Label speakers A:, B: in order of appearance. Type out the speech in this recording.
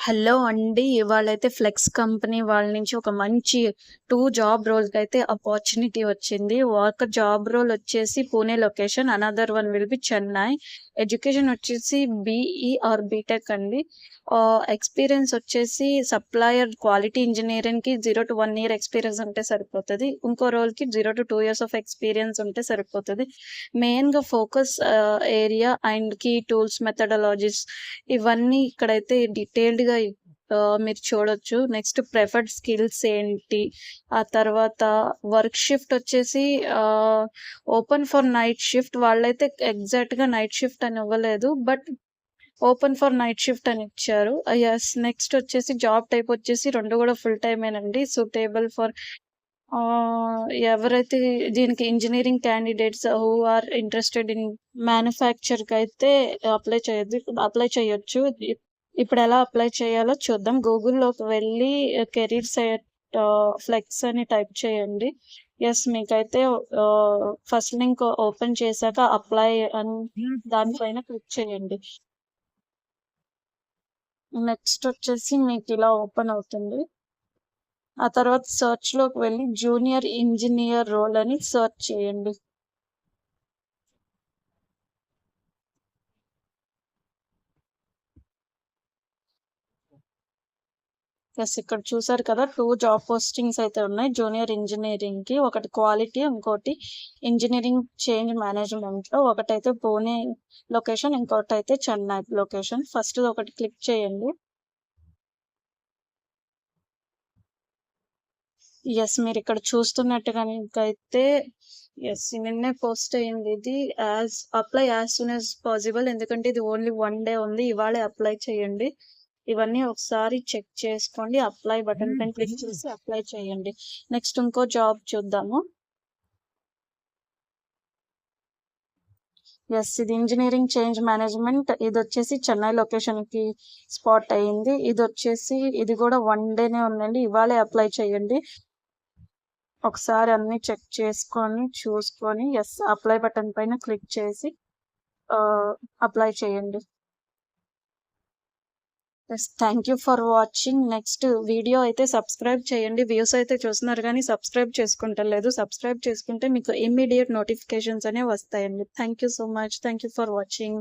A: Hello అండి. ఇవాళైతే flex company వాళ్ళ నుంచి ఒక మంచి 2 జాబ్ రోల్‌కైతే అపార్చునిటీ వచ్చింది. ఒక జాబ్ రోల్ వచ్చేసి Pune location. Another one will be Chennai. Education వచ్చేసి బీఈ ఆర్ బీటెక్ అండి. ఎక్స్‌పీరియన్స్ వచ్చేసి సప్లయర్ క్వాలిటీ ఇంజినీరింగ్‌కి 0-1 ఇయర్ ఎక్స్‌పీరియన్స్ ఉంటే సరిపోతది. ఇంకో రోల్‌కి 0-2 ఇయర్స్ ఆఫ్ ఎక్స్‌పీరియన్స్ ఉంటే సరిపోతది. మెయిన్‌గా focus area and key tools, methodologies ఇవన్నీ ఇక్కడైతే డీటెయిల్డ్‌గా మీరు చూడొచ్చు. నెక్స్ట్ ప్రిఫర్డ్ స్కిల్స్ ఏంటి? ఆ తర్వాత వర్క్ షిఫ్ట్ వచ్చేసి ఓపెన్ ఫర్ నైట్ షిఫ్ట్. వాళ్ళైతే ఎగ్జాక్ట్‌గా నైట్ షిఫ్ట్ అని ఇవ్వలేదు. But open for night shift అని ఇచ్చారు. యెస్. నెక్స్ట్ వచ్చేసి జాబ్ టైప్ వచ్చేసి 2 గూడా ఫుల్ టైమేనండి. సూటబుల్ ఫర్ ఎవరైతే దీనికి engineering candidates who are interested in మ్యానుఫ్యాక్చర్‌కైతే అప్లై చేయొచ్చు. ఇప్పుడెలా అప్లై చేయాలో చూద్దాం. గూగుల్‌లోకి వెళ్ళి కెరీర్ సైట్ ఫ్లెక్స్ అని టైప్ చేయండి. యెస్. మీకైతే ఫస్ట్ లింక్ ఓపెన్ చేశాక అప్లై అని దానిపైన క్లిక్ చేయండి. నెక్స్ట్ వచ్చేసి మీకిలా ఓపెన్ అవుతుంది. ఆ తర్వాత సెర్చ్‌లోకి వెళ్ళి జూనియర్ ఇంజినీర్ రోల్ అని సెర్చ్ చేయండి. యెస్. ఇక్కడ చూసారు కదా! 2 జాబ్ పోస్టింగ్స్ అయితే ఉన్నాయి. జూనియర్ ఇంజినీరింగ్‌కి ఒకటి క్వాలిటీ, ఇంకోటి ఇంజినీరింగ్ చేంజ్ మేనేజ్మెంట్‌లో. ఒకటైతే పూణే లొకేషన్, ఇంకోటైతే చెన్నై లొకేషన్. ఫస్ట్‌ది ఒకటి క్లిక్ చేయండి. యెస్. మీరిక్కడ చూస్తున్నట్టుగానికైతే నిన్నే పోస్ట్ అయింది ఇది. Apply as soon as possible. ఎందుకంటే ఇది ఓన్లీ 1 డే ఉంది. ఇవాళే అప్లై చేయండి. ఇవన్నీ ఒకసారి చెక్ చేసుకోండి. అప్లై బటన్ పైన క్లిక్ చేసి అప్లై చేయండి. నెక్స్ట్ ఇంకో జాబ్ చూద్దాము. యెస్. ఇది ఇంజినీరింగ్ చేంజ్ మేనేజ్మెంట్. ఇదొచ్చేసి చెన్నై లొకేషన్‌కి స్పాట్ అయింది. ఇది కూడా 1 డేనే ఉందండి. ఇవాళే అప్లై చేయండి. ఒకసారి అన్నీ చెక్ చేసుకొని, చూసుకొని అప్లై బటన్ పైన క్లిక్ చేసి అప్లై చేయండి. Thank you for watching. Next video అయితే సబ్స్క్రైబ్ చేయండి. వ్యూస్ అయితే చూస్తున్నారు కానీ సబ్స్క్రైబ్ చేసుకుంటలేదు. సబ్స్క్రైబ్ చేసుకుంటే మీకు ఇమ్మీడియేట్ నోటిఫికేషన్స్ అనేవి వస్తాయండి. Thank you so much. Thank you for watching.